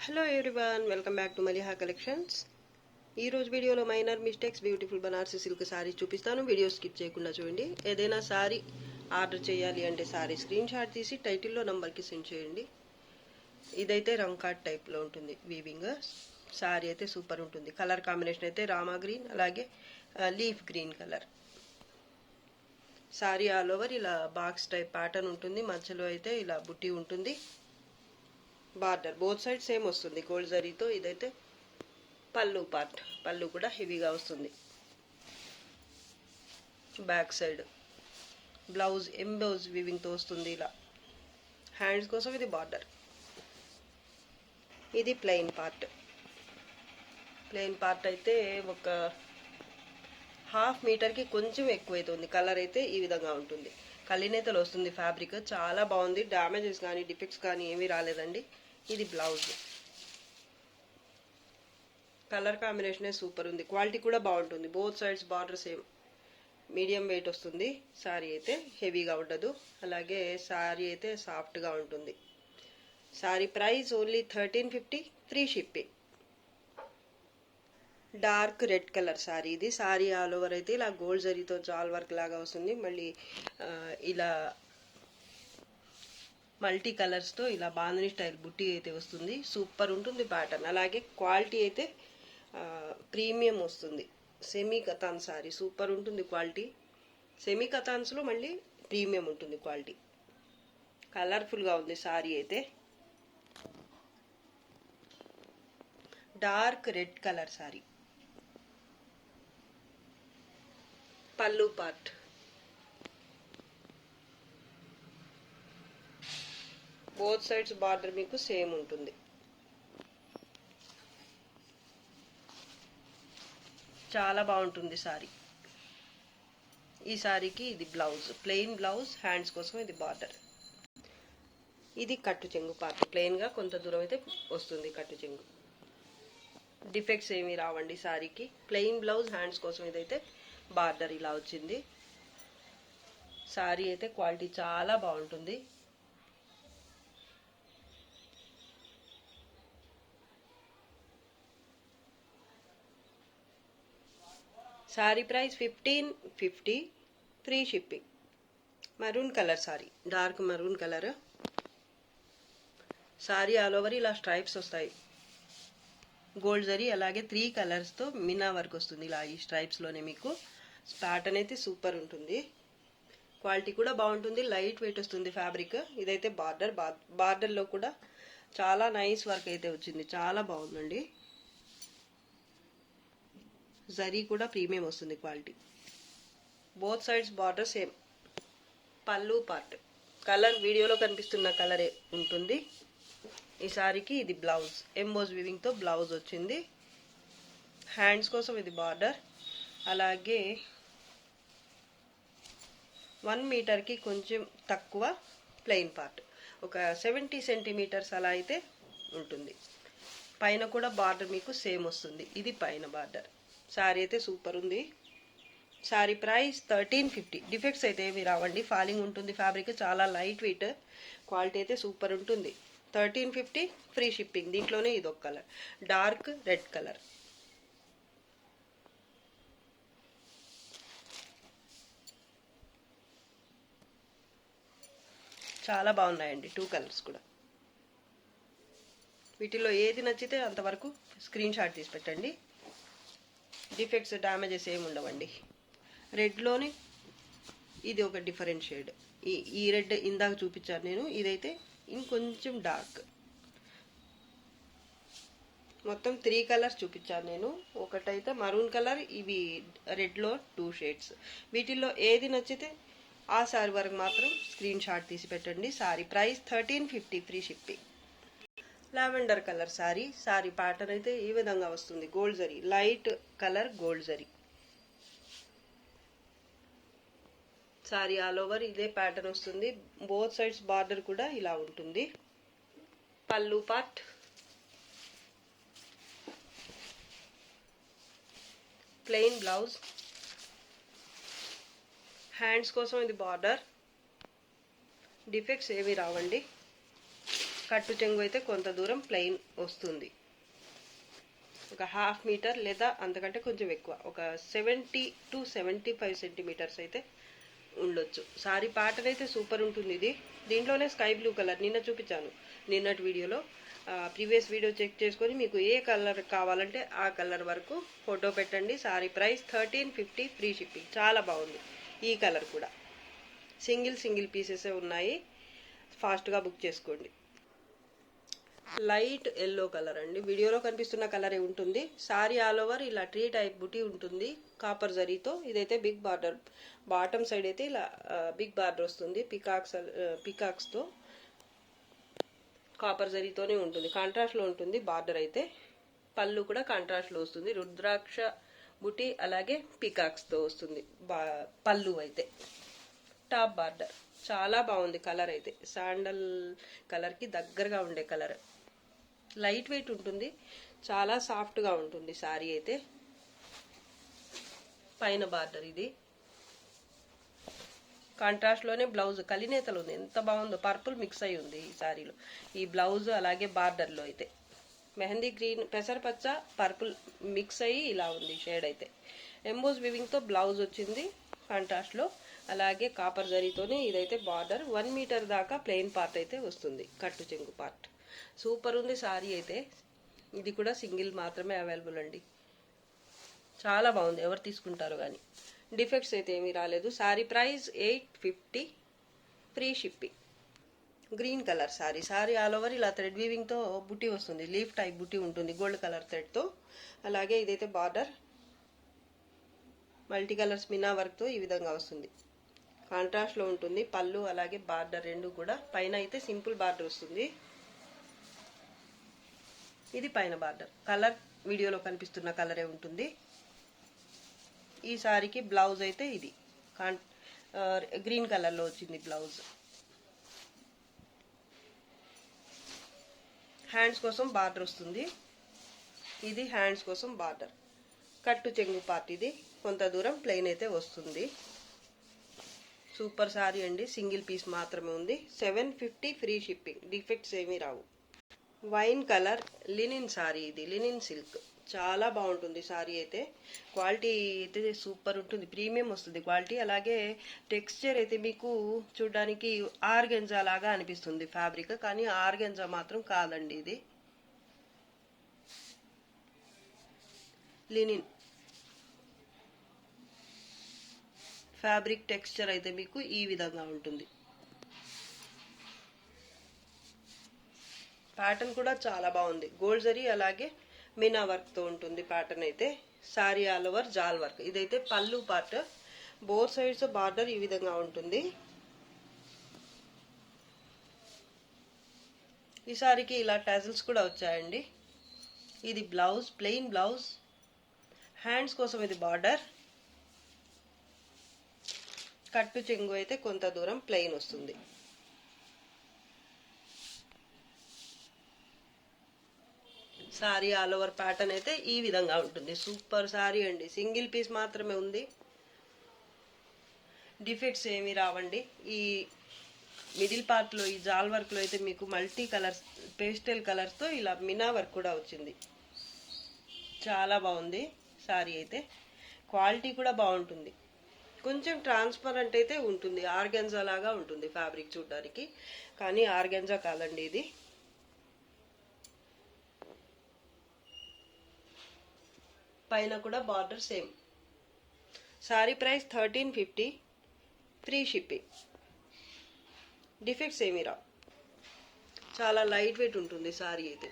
Hello everyone, welcome back to Maliha collections. ఈ రోజు వీడియోలో minor mistakes beautiful Banarasi silk sari చూపిస్తాను. వీడియో స్కిప్ చేయకుండా చూడండి. ఏదైనా సారీ ఆర్డర్ చేయాలి అంటే సారీ స్క్రీన్ షాట్ తీసి టైటిల్లో నంబర్కి సెండ్ చేయండి. ఇదైతే రంగ్ కార్డ్ టైప్లో ఉంటుంది వీవింగ్. సారీ అయితే సూపర్ ఉంటుంది. కలర్ కాంబినేషన్ అయితే రామా గ్రీన్, అలాగే leaf green colour. Sari all over ఇలా బాక్స్ టైప్ ప్యాటర్న్ ఉంటుంది. మధ్యలో అయితే ఇలా బుట్టి ఉంటుంది. బార్డర్ బోత్ సైడ్ సేమ్ వస్తుంది గోల్డ్ జరీతో. ఇదైతే పళ్ళు పార్ట్, పళ్ళు కూడా హెవీగా వస్తుంది. బ్యాక్ సైడ్ బ్లౌజ్ ఎంబ్లౌజ్ వీవింగ్తో వస్తుంది ఇలా. హ్యాండ్స్ కోసం ఇది బార్డర్. ఇది ప్లెయిన్ పార్ట్. ప్లెయిన్ పార్ట్ అయితే ఒక హాఫ్ మీటర్కి కొంచెం ఎక్కువైతుంది. కలర్ అయితే ఈ విధంగా ఉంటుంది. కలినేతలు వస్తుంది. ఫ్యాబ్రిక్ చాలా బాగుంది. డ్యామేజెస్ కానీ డిఫెక్ట్స్ కానీ ఏమీ రాలేదండి. ఇది బ్లౌజ్. కలర్ కాంబినేషన్ సూపర్ ఉంది. క్వాలిటీ కూడా బాగుంటుంది. Both sides border same medium wait వస్తుంది. సారీ అయితే హెవీగా ఉండదు. అలాగే సారీ అయితే సాఫ్ట్గా ఉంటుంది. Sorry price only 1350, free shipping. Dark red colour sorry ఇది. సారీ ఆల్ ఓవర్ అయితే ఇలా గోల్డ్ జరీతో జాల్ వర్క్ లాగా వస్తుంది. మళ్ళీ ఇలా మల్టీ కలర్స్తో ఇలా బాందని స్టైల్ బుట్టి అయితే వస్తుంది. సూపర్ ఉంటుంది ప్యాటర్న్. అలాగే క్వాలిటీ అయితే ప్రీమియం వస్తుంది. సెమీ కథాన్ సారీ సూపర్ ఉంటుంది క్వాలిటీ. సెమీ కథాన్స్లో మళ్ళీ ప్రీమియం ఉంటుంది క్వాలిటీ. కలర్ఫుల్గా ఉంది సారీ అయితే. Dark red colour sorry. పళ్ళు పార్ట్. బోత్ సైడ్స్ బార్డర్ మీకు సేమ్ ఉంటుంది. చాలా బాగుంటుంది సారీ. ఈ సారీకి ఇది బ్లౌజ్, ప్లెయిన్ బ్లౌజ్. హ్యాండ్స్ కోసం ఇది బార్డర్. ఇది కట్టు చెంగు పార్ట్. ప్లెయిన్గా కొంత దూరం అయితే వస్తుంది కట్టు చెంగు. డిఫెక్ట్స్ ఏమీ రావండి సారీకి. ప్లెయిన్ బ్లౌజ్, హ్యాండ్స్ కోసం ఇదైతే బార్డర్ ఇలా వచ్చింది. సారీ అయితే క్వాలిటీ చాలా బాగుంటుంది. Sorry price 1550, free shipping. Maroon colour sorry, dark maroon colour. Sari all over ఇలా స్ట్రైప్స్ వస్తాయి గోల్డ్ జరీ. అలాగే 3 కలర్స్తో మినా వర్క్ వస్తుంది ఇలా ఈ స్ట్రైప్స్లోనే. మీకు ప్యాటర్న్ అయితే సూపర్ ఉంటుంది. క్వాలిటీ కూడా బాగుంటుంది. లైట్ వెయిట్ వస్తుంది ఫ్యాబ్రిక్. ఇదైతే బార్డర్. బార్డర్లో కూడా చాలా నైస్ వర్క్ అయితే వచ్చింది. చాలా బాగుందండి. జరీ కూడా ప్రీమియం వస్తుంది quality. Both sides border same. పళ్ళు పార్ట్. కలర్ వీడియోలో కనిపిస్తున్న కలరే ఉంటుంది. ఈ సారీకి ఇది బ్లౌజ్. ఎంబోజ్ వీవింగ్తో బ్లౌజ్ వచ్చింది. హ్యాండ్స్ కోసం ఇది బార్డర్. అలాగే 1 మీటర్కి కొంచెం తక్కువ ప్లెయిన్ పార్ట్. ఒక 70 సెంటీమీటర్స్ అలా అయితే ఉంటుంది. పైన కూడా బార్డర్ మీకు సేమ్ వస్తుంది. ఇది పైన బార్డర్. సారీ అయితే సూపర్ ఉంది. Sorry price 1350. డిఫెక్ట్స్ అయితే ఏమి రావండి. ఫాలింగ్ ఉంటుంది ఫ్యాబ్రిక్. చాలా లైట్ వెయిట్. క్వాలిటీ అయితే సూపర్ ఉంటుంది. 1350, ఫ్రీ షిప్పింగ్. దీంట్లోనే ఇది ఒక కలర్, డార్క్ రెడ్ కలర్. చాలా బాగున్నాయండి 2 కలర్స్ కూడా. వీటిలో ఏది నచ్చితే అంతవరకు స్క్రీన్ షాట్ తీసి పెట్టండి. డిఫెక్ట్స్ డ్యామేజెస్ ఏమి ఉండవండి. రెడ్లోనే ఇది ఒక డిఫరెంట్ షేడ్. ఈ రెడ్ ఇందాక చూపించాను నేను. ఇదైతే ఇంకొంచెం డార్క్. మొత్తం 3 కలర్స్ చూపించాను నేను. ఒకటైతే మరూన్ కలర్, ఇవి రెడ్లో 2 షేడ్స్. వీటిల్లో ఏది నచ్చితే ఆ సారీ వరకు మాత్రం స్క్రీన్ షాట్ తీసి పెట్టండి. Sorry price 1350, free shipping. Lavender colour sari. Sorry pattern అయితే ఈ విధంగా వస్తుంది. Gold zari, light colour gold zari. Sorry all over ఇదే ప్యాటర్న్ వస్తుంది. బోత్ సైడ్స్ బార్డర్ కూడా ఇలా ఉంటుంది. పళ్ళు పార్ట్. Plain blouse. హ్యాండ్స్ కోసం ఇది బార్డర్. డిఫెక్ట్స్ ఏవి రావండి. కట్టు చెంగు అయితే కొంత దూరం ప్లెయిన్ వస్తుంది. ఒక 1/2 మీటర్ లేదా అంతకంటే కొంచెం ఎక్కువ, ఒక 70 to 75 సెంటీమీటర్స్ అయితే ఉండొచ్చు. సారీ ప్యాటర్న్ అయితే సూపర్ ఉంటుంది. దీంట్లోనే స్కై బ్లూ కలర్ నిన్న చూపించాను, నిన్నటి వీడియోలో. ప్రీవియస్ వీడియో చెక్ చేసుకొని మీకు ఏ కలర్ కావాలంటే ఆ కలర్ వరకు ఫోటో పెట్టండి. Sorry price 1350, free shipping. చాలా బాగుంది. ఈ కలర్ కూడా సింగిల్ పీసెసే ఉన్నాయి, ఫాస్ట్గా బుక్ చేసుకోండి. లైట్ ఎల్లో కలర్ అండి, వీడియోలో కనిపిస్తున్న కలరే ఉంటుంది. సారీ ఆల్ ఓవర్ ఇలా ట్రీ టైప్ బుటీ ఉంటుంది కాపర్ జరీతో. ఇదైతే బిగ్ బార్డర్, బాటమ్ సైడ్ అయితే ఇలా బిగ్ బార్డర్ వస్తుంది పికాక్స్తో. కాపర్ జరీతోనే ఉంటుంది, కాంట్రాస్ట్లో ఉంటుంది బార్డర్ అయితే. పళ్ళు కూడా కాంట్రాస్ట్లో వస్తుంది, రుద్రాక్ష బుటీ అలాగే పికాక్స్తో వస్తుంది పళ్ళు అయితే. టాప్ బార్డర్ చాలా బాగుంది. కలర్ అయితే శాండల్ కలర్కి దగ్గరగా ఉండే కలర్. లైట్ వెయిట్ ఉంటుంది, చాలా సాఫ్ట్గా ఉంటుంది శారీ అయితే. పైన బార్డర్ ఇది కాంట్రాస్ట్లోనే బ్లౌజ్ కలినేతలు ఉంది, ఎంత బాగుందో. పర్పుల్ మిక్స్ అయి ఉంది ఈ శారీలో, ఈ బ్లౌజ్ అలాగే బార్డర్లో అయితే. మెహందీ గ్రీన్, పెసరపచ్చ, పర్పుల్ మిక్స్ అయ్యి ఇలా ఉంది షేడ్ అయితే. ఎంబోస్ వివింగ్తో బ్లౌజ్ వచ్చింది కాంట్రాస్ట్లో, అలాగే కాపర్ జరీతోనే ఇదైతే బార్డర్. 1 మీటర్ దాకా ప్లెయిన్ పార్ట్ అయితే వస్తుంది, కట్టు చెంగు పార్ట్. సూపర్ ఉంది సారీ అయితే. ఇది కూడా సింగిల్ మాత్రమే అవైలబుల్ అండి, చాలా బాగుంది. ఎవరు తీసుకుంటారో కానీ. డిఫెక్ట్స్ అయితే ఏమీ రాలేదు. Sorry price 850, free shipping. Green colour sari all over ఇలా థ్రెడ్ వీవింగ్తో బుట్టి వస్తుంది, లీఫ్ టైప్ బుట్టి ఉంటుంది గోల్డ్ కలర్ థ్రెడ్తో. అలాగే ఇదైతే బార్డర్ మల్టీ కలర్స్ మినా వర్క్తో ఈ విధంగా వస్తుంది, కాంట్రాస్ట్లో ఉంటుంది. పళ్ళు అలాగే బార్డర్ రెండు కూడా. పైన అయితే సింపుల్ బార్డర్ వస్తుంది. ఇది పైన బార్డర్. కలర్ వీడియోలో కనిపిస్తున్న కలరే ఉంటుంది. ఈ సారీకి బ్లౌజ్ అయితే ఇది గ్రీన్ కలర్లో వచ్చింది బ్లౌజ్. హ్యాండ్స్ కోసం బార్డర్ వస్తుంది, ఇది హ్యాండ్స్ కోసం బార్డర్. కట్టు చెంగు పార్ట్ ఇది, కొంత దూరం ప్లెయిన్ అయితే వస్తుంది. సూపర్ సారీ అండి, సింగిల్ పీస్ మాత్రమే ఉంది. 750, ఫ్రీ షిప్పింగ్. డిఫెక్ట్స్ ఏమీ రావు. వైన్ కలర్ లినిన్ సారీ, ఇది లినిన్ సిల్క్. చాలా బాగుంటుంది సారీ అయితే. క్వాలిటీ అయితే సూపర్ ఉంటుంది, ప్రీమియం వస్తుంది క్వాలిటీ. అలాగే టెక్స్చర్ అయితే మీకు చూడడానికి ఆర్గెంజా లాగా అనిపిస్తుంది ఫ్యాబ్రిక్, కానీ ఆర్గెంజా మాత్రం కాదండి. ఇది లినిన్ ఫ్యాబ్రిక్. టెక్స్చర్ అయితే మీకు ఈ విధంగా ఉంటుంది. ప్యాటర్న్ కూడా చాలా బాగుంది, గోల్డ్ జరీ అలాగే మీనా వర్క్తో ఉంటుంది ప్యాటర్న్ అయితే. సారీ ఆల్ ఓవర్ జాల్ వర్క్. ఇదైతే పళ్ళు పార్ట్, బోత్ సైడ్స్ బార్డర్ ఈ విధంగా ఉంటుంది. ఈ సారీకి ఇలా టాజిల్స్ కూడా వచ్చాయండి. ఇది బ్లౌజ్, ప్లెయిన్ బ్లౌజ్. హ్యాండ్స్ కోసం ఇది బార్డర్. కట్టు చెంగు అయితే కొంత దూరం ప్లెయిన్ వస్తుంది. సారీ ఆల్ ఓవర్ ప్యాటర్న్ అయితే ఈ విధంగా ఉంటుంది. సూపర్ సారీ అండి, సింగిల్ పీస్ మాత్రమే ఉంది. డిఫెక్ట్స్ ఏమీ రావండి. ఈ మిడిల్ పార్ట్లో ఈ జాల్ వర్క్లో అయితే మీకు మల్టీ కలర్స్, పేస్టల్ కలర్స్తో ఇలా మినా వర్క్ కూడా వచ్చింది. చాలా బాగుంది సారీ అయితే. క్వాలిటీ కూడా బాగుంటుంది, కొంచెం ట్రాన్స్పరెంట్ అయితే ఉంటుంది, ఆర్గెన్జా లాగా ఉంటుంది ఫ్యాబ్రిక్ చూడడానికి, కానీ ఆర్గెన్జా కాదండి ఇది. పైన కూడా border same. Sorry price 1350, free shipping. Defects ఏమీ రావు, చాలా లైట్ వెయిట్ ఉంటుంది సారీ అయితే.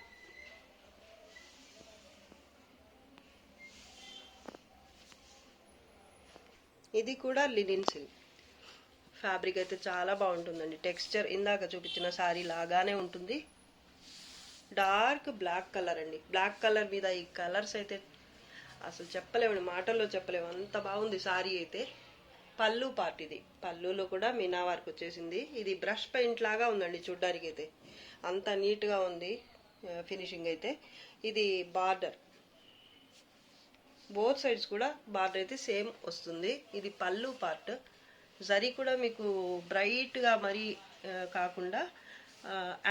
ఇది కూడా లినిన్ సిల్క్ ఫ్యాబ్రిక్ అయితే చాలా బాగుంటుందండి. టెక్స్చర్ ఇందాక చూపించిన సారీ లాగానే ఉంటుంది. డార్క్ బ్లాక్ కలర్ అండి, బ్లాక్ కలర్ మీద ఈ కలర్స్ అయితే అసలు చెప్పలేము, మాటల్లో చెప్పలేము, అంత బాగుంది సారీ అయితే. పళ్ళు పార్ట్ ఇది, పళ్ళులో కూడా మీనా వర్క్ వచ్చేసింది. ఇది బ్రష్ పెయింట్ లాగా ఉందండి చూడ్డానికి అయితే, అంత నీట్గా ఉంది ఫినిషింగ్ అయితే. ఇది బార్డర్, బోత్ సైడ్స్ కూడా బార్డర్ అయితే సేమ్ వస్తుంది. ఇది పళ్ళు పార్ట్. జరీ కూడా మీకు బ్రైట్గా మరీ కాకుండా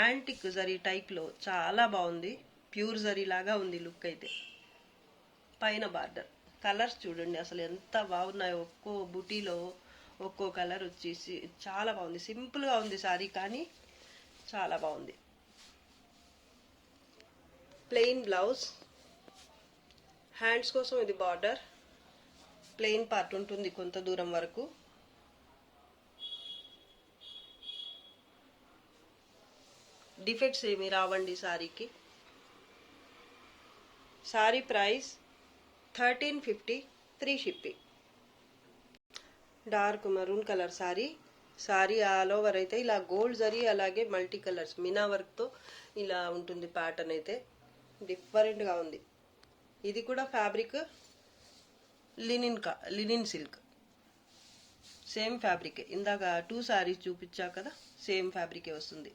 యాంటిక్ జరీ టైప్లో చాలా బాగుంది. ప్యూర్ జరీ లాగా ఉంది లుక్ అయితే. పైన బార్డర్ కలర్స్ చూడండి అసలు ఎంత బాగున్నాయో. ఒక్కో బుటీలో ఒక్కో కలర్ వచ్చేసి చాలా బాగుంది. సింపుల్గా ఉంది సారీ కానీ చాలా బాగుంది. ప్లెయిన్ బ్లౌజ్, హ్యాండ్స్ కోసం ఇది బార్డర్, ప్లెయిన్ పార్ట్ ఉంటుంది కొంత దూరం వరకు. డిఫెక్ట్స్ ఏమి రావండి సారీకి. Sari price 1350, free shipping. Dark maroon colour sari. Sari all over అయితే ఇలా గోల్డ్ జరీ అలాగే మల్టీ కలర్స్ మీనా వర్క్తో ఇలా ఉంటుంది. ప్యాటర్న్ అయితే డిఫరెంట్గా ఉంది. ఇది కూడా ఫ్యాబ్రిక్ లినిన్ సిల్క్, సేమ్ ఫ్యాబ్రికే. ఇందాక 2 సారీస్ చూపించా కదా, సేమ్ ఫ్యాబ్రికే వస్తుంది.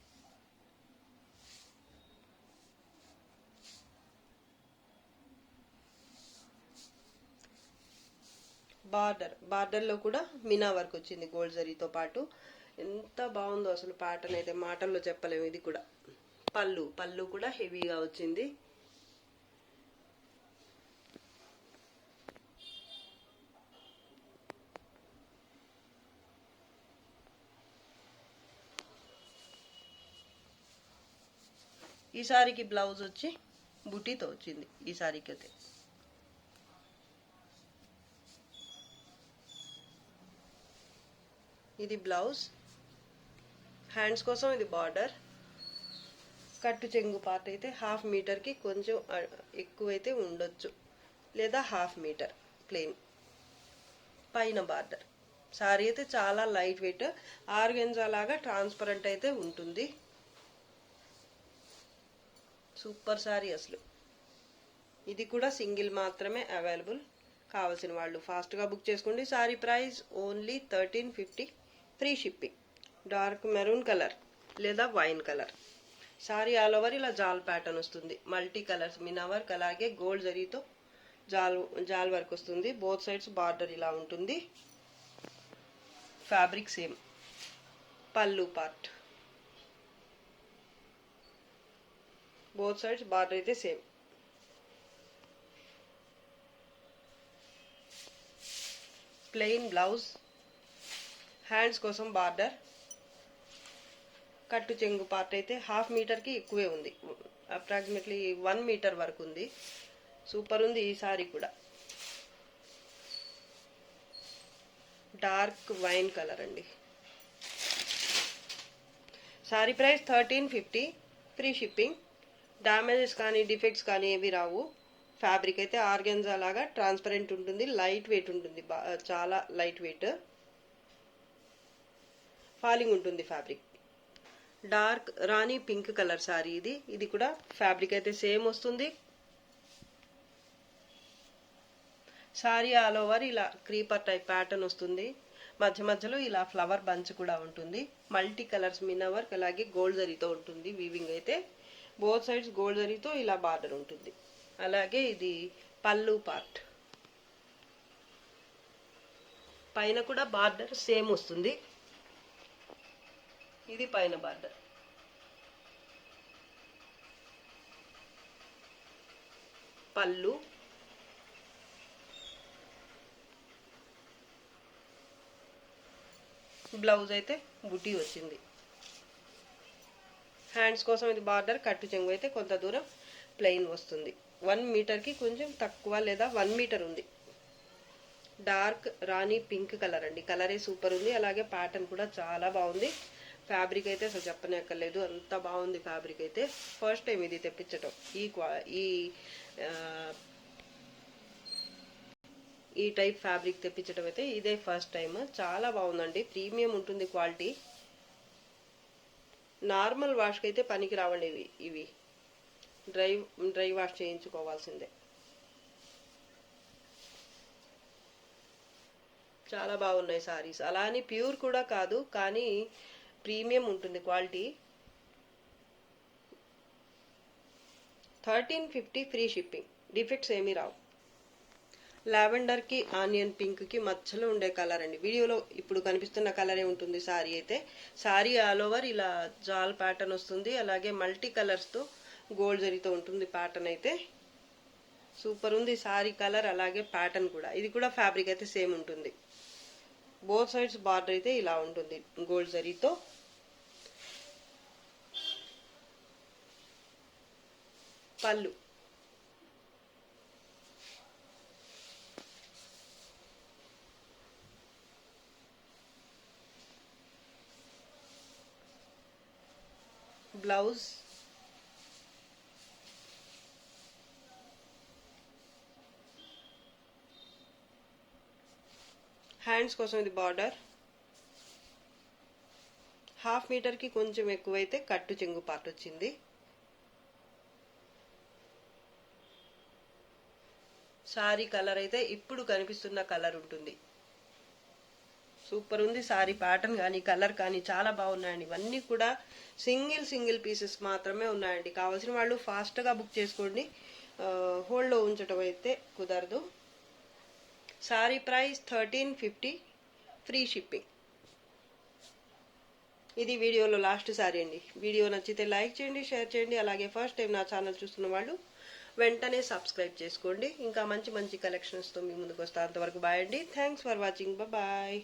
బార్డర్లో కూడా మీనా వర్క్ వచ్చింది గోల్డ్ జరీతో పాటు. ఎంత బాగుందో అసలు ప్యాటర్న్ అయితే మాటల్లో చెప్పలేము. ఇది కూడా పళ్ళు కూడా హెవీగా వచ్చింది. ఈ సారీకి బ్లౌజ్ వచ్చి బుటీతో వచ్చింది. ఈ సారీకి అయితే ఇది బ్లౌజ్. హ్యాండ్స్ కోసం ఇది బార్డర్. కట్టు చెంగు పార్ట్ అయితే 1/2 మీటర్కి కొంచెం ఎక్కువైతే ఉండొచ్చు, లేదా 1/2 మీటర్ ప్లెయిన్. పైన బార్డర్. సారీ అయితే చాలా లైట్ వెయిట్, ఆర్గెన్జా లాగా ట్రాన్స్పరెంట్ అయితే ఉంటుంది. సూపర్ సారీ అసలు. ఇది కూడా సింగిల్ మాత్రమే అవైలబుల్. కావాల్సిన వాళ్ళు ఫాస్ట్గా బుక్ చేసుకోండి. Sari price only 1350, free shipping. Dark maroon colour లేదా wine colour. Sari all over ఇలా జాల్ ప్యాటర్న్ వస్తుంది. మల్టీ కలర్స్ మీనా వర్క్ అలాగే గోల్డ్ జరీతో జాల్ వర్క్ వస్తుంది. బోత్ సైడ్స్ బార్డర్ ఇలా ఉంటుంది. Fabric same. పళ్ళు పార్ట్, బోత్ సైడ్స్ బార్డర్ అయితే సేమ్. Plain blouse. హ్యాండ్స్ కోసం బార్డర్. కట్టు చెంగు పార్ట్ అయితే 1/2 మీటర్కి ఎక్కువే ఉంది. అప్రాక్సిమేట్లీ 1 మీటర్ వరకు ఉంది. సూపర్ ఉంది ఈ సారీ కూడా. డార్క్ వైన్ కలర్ అండి. Sorry price 1350, free shipping. Damages కానీ డిఫెక్ట్స్ కానీ ఏవి రావు. ఫ్యాబ్రిక్ అయితే ఆర్గెన్జా లాగా ట్రాన్స్పరెంట్ ఉంటుంది. లైట్ వెయిట్ ఉంటుంది, చాలా లైట్ వెయిట్. ఫాలింగ్ ఉంటుంది ఫ్యాబ్రిక్. డార్క్ రాణి పింక్ కలర్ సారీ ఇది. ఇది కూడా ఫ్యాబ్రిక్ అయితే సేమ్ వస్తుంది. సారీ ఆల్ ఓవర్ ఇలా క్రీపర్ టైప్ ప్యాటర్న్ వస్తుంది. మధ్య మధ్యలో ఇలా ఫ్లవర్ బంచ్ కూడా ఉంటుంది. మల్టీ కలర్స్ మీనా వర్క్ అలాగే గోల్డ్ జరీతో ఉంటుంది. వీవింగ్ అయితే బోత్ సైడ్స్ గోల్డ్ జరీతో ఇలా బార్డర్ ఉంటుంది. అలాగే ఇది పళ్ళు పార్ట్. పైన కూడా బార్డర్ సేమ్ వస్తుంది. ఇది పైన బార్డర్. పళ్ళు, బ్లౌజ్ అయితే బుటీ వచ్చింది. హ్యాండ్స్ కోసం ఇది బార్డర్. కట్టు చెంగు అయితే కొంత దూరం ప్లెయిన్ వస్తుంది. 1 మీటర్కి కొంచెం తక్కువ లేదా 1 మీటర్ ఉంది. డార్క్ రాణి పింక్ కలర్ అండి. కలరే సూపర్ ఉంది. అలాగే ప్యాటర్న్ కూడా చాలా బాగుంది. ఫ్యాబ్రిక్ అయితే అసలు చెప్పనక్కర్లేదు, అంత బాగుంది ఫ్యాబ్రిక్ అయితే. ఫస్ట్ టైం ఇది తెప్పించటం. ఈ టైప్ ఫ్యాబ్రిక్ తెప్పించడం అయితే ఇదే ఫస్ట్ టైం. చాలా బాగుందండి. ప్రీమియం ఉంటుంది క్వాలిటీ. నార్మల్ వాష్కి అయితే పనికి రావండి ఇవి. డ్రై వాష్ చేయించుకోవాల్సిందే. చాలా బాగున్నాయి సారీస్. అలా అని ప్యూర్ కూడా కాదు, కానీ ప్రీమియం ఉంటుంది క్వాలిటీ. 1350, free shipping. డిఫెక్ట్స్ ఏమీ రావు. లావెండర్కి ఆనియన్ పింక్కి మధ్యలో ఉండే కలర్ అండి. వీడియోలో ఇప్పుడు కనిపిస్తున్న కలరే ఉంటుంది సారీ అయితే. సారీ ఆల్ ఓవర్ ఇలా జాల్ ప్యాటర్న్ వస్తుంది, అలాగే మల్టీ కలర్స్తో గోల్డ్ జరీతో ఉంటుంది ప్యాటర్న్ అయితే. సూపర్ ఉంది సారీ కలర్, అలాగే ప్యాటర్న్ కూడా. ఇది కూడా ఫ్యాబ్రిక్ అయితే సేమ్ ఉంటుంది. బోత్ సైడ్స్ బార్డర్ అయితే ఇలా ఉంటుంది గోల్డ్ జరీతో. పళ్ళు బ్లౌజ్ హ్యాండ్స్ కోసం ఇది బార్డర్. 1/2 మీటర్కి కొంచెం ఎక్కువైతే కట్టు చెంగు పార్ట్ వచ్చింది. సారీ కలర్ అయితే ఇప్పుడు కనిపిస్తున్న కలర్ ఉంటుంది. సూపర్ ఉంది సారీ ప్యాటర్న్ కానీ కలర్ కానీ చాలా బాగున్నాయండి. ఇవన్నీ కూడా సింగిల్ పీసెస్ మాత్రమే ఉన్నాయండి. కావాల్సిన వాళ్ళు ఫాస్ట్గా బుక్ చేసుకోండి, హోల్డ్లో ఉంచడం అయితే కుదరదు. Sorry price 1350, free shipping. ఇది వీడియోలో లాస్ట్ సారీ అండి. వీడియో నచ్చితే లైక్ చేయండి, షేర్ చేయండి, అలాగే ఫస్ట్ టైం నా ఛానల్ చూస్తున్న వాళ్ళు వెంటనే సబ్స్క్రైబ్ చేసుకోండి. ఇంకా మంచి కలెక్షన్స్తో మీ ముందుకు వస్తా. అంతవరకు బాయ్ అండి. Thanks for watching. బాయ్.